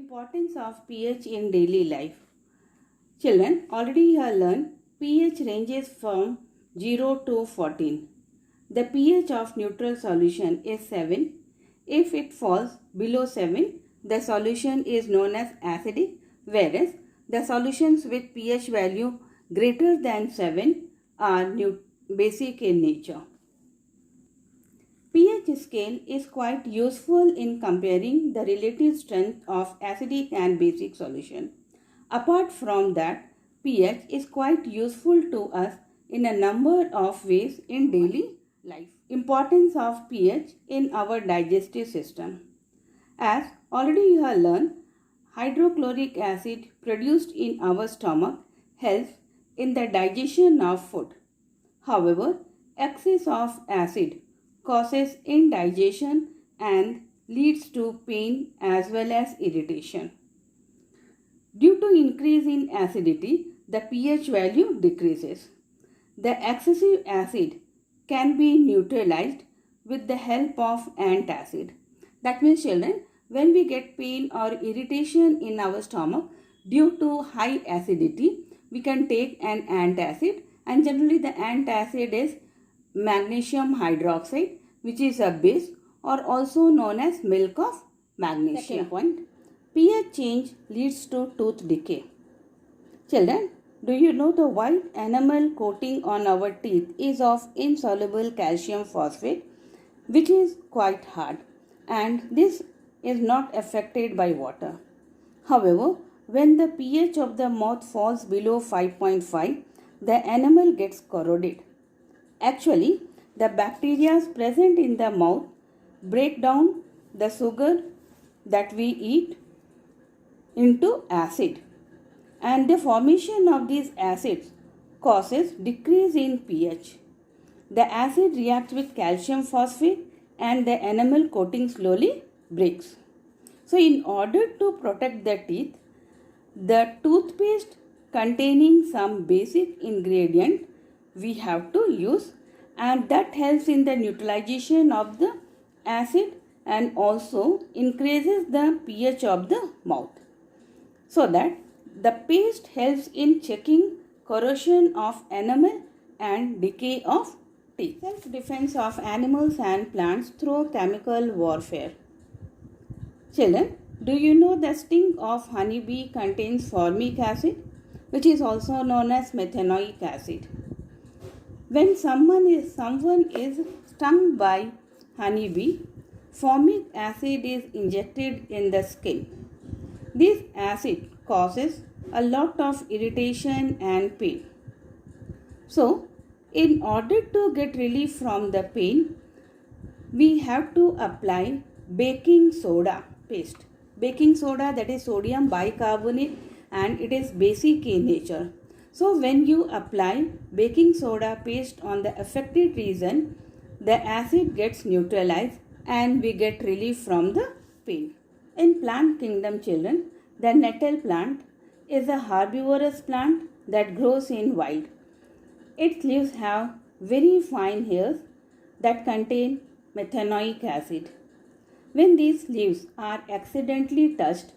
Importance of pH in daily life. Children, already you have learned pH ranges from 0 to 14. The pH of neutral solution is 7. If it falls below 7, the solution is known as acidic, whereas the solutions with pH value greater than 7 are basic in nature. pH scale is quite useful in comparing the relative strength of acidic and basic solution. Apart from that, pH is quite useful to us in a number of ways in daily life. Importance of pH in our digestive system. As already you have learned, hydrochloric acid produced in our stomach helps in the digestion of food. However, excess of acid causes indigestion and leads to pain as well as irritation. Due to increase in acidity, the pH value decreases. The excessive acid can be neutralized with the help of antacid. That means children, when we get pain or irritation in our stomach due to high acidity, we can take an antacid, and generally the antacid is magnesium hydroxide, which is a base or also known as milk of magnesium. Second point, pH change leads to tooth decay. Children, do you know the white enamel coating on our teeth is of insoluble calcium phosphate, which is quite hard, and this is not affected by water. However, when the pH of the mouth falls below 5.5, the enamel gets corroded. Actually, the bacteria present in the mouth break down the sugar that we eat into acid, and the formation of these acids causes decrease in pH. The acid reacts with calcium phosphate and the enamel coating slowly breaks. So in order to protect the teeth, the toothpaste containing some basic ingredient we have to use, and that helps in the neutralization of the acid and also increases the pH of the mouth, so that the paste helps in checking corrosion of enamel and decay of teeth. Self-defense of animals and plants through chemical warfare. Children, do you know the sting of honeybee contains formic acid, which is also known as methanoic acid? When someone is stung by honeybee, formic acid is injected in the skin. This acid causes a lot of irritation and pain. So, in order to get relief from the pain, we have to apply baking soda paste. Baking soda, that is sodium bicarbonate, and it is basic in nature. So when you apply baking soda paste on the affected region, the acid gets neutralized and we get relief from the pain. In plant kingdom, children, the nettle plant is a herbivorous plant that grows in wild. Its leaves have very fine hairs that contain methanoic acid. When these leaves are accidentally touched,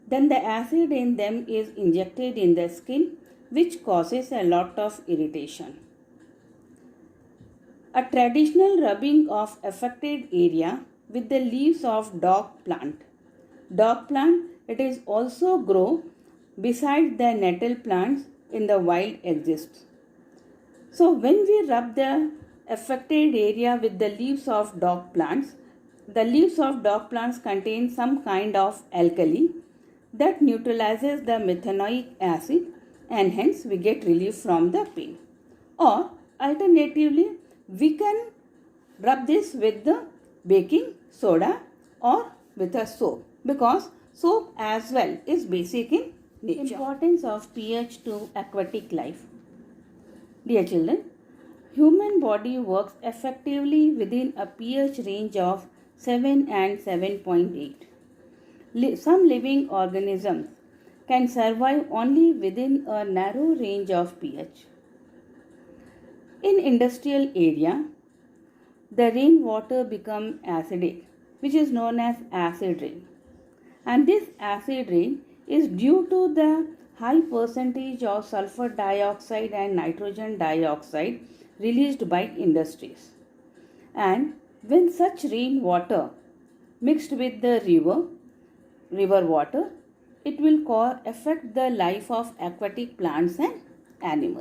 then the acid in them is injected in the skin, which causes a lot of irritation. A traditional rubbing of affected area with the leaves of dog plant. Dog plant, it is also grow beside the nettle plants in the wild exists. So when we rub the affected area with the leaves of dog plants, the leaves of dog plants contain some kind of alkali that neutralizes the methanoic acid, and hence we get relief from the pain. Or alternatively, we can rub this with the baking soda or with a soap, because soap as well is basic in nature. Importance of pH to aquatic life. Dear children, human body works effectively within a pH range of 7 and 7.8. Some living organisms can survive only within a narrow range of pH. In industrial area, the rainwater becomes acidic, which is known as acid rain. And this acid rain is due to the high percentage of sulfur dioxide and nitrogen dioxide released by industries. And when such rainwater mixed with the river water, it will affect the life of aquatic plants and animals.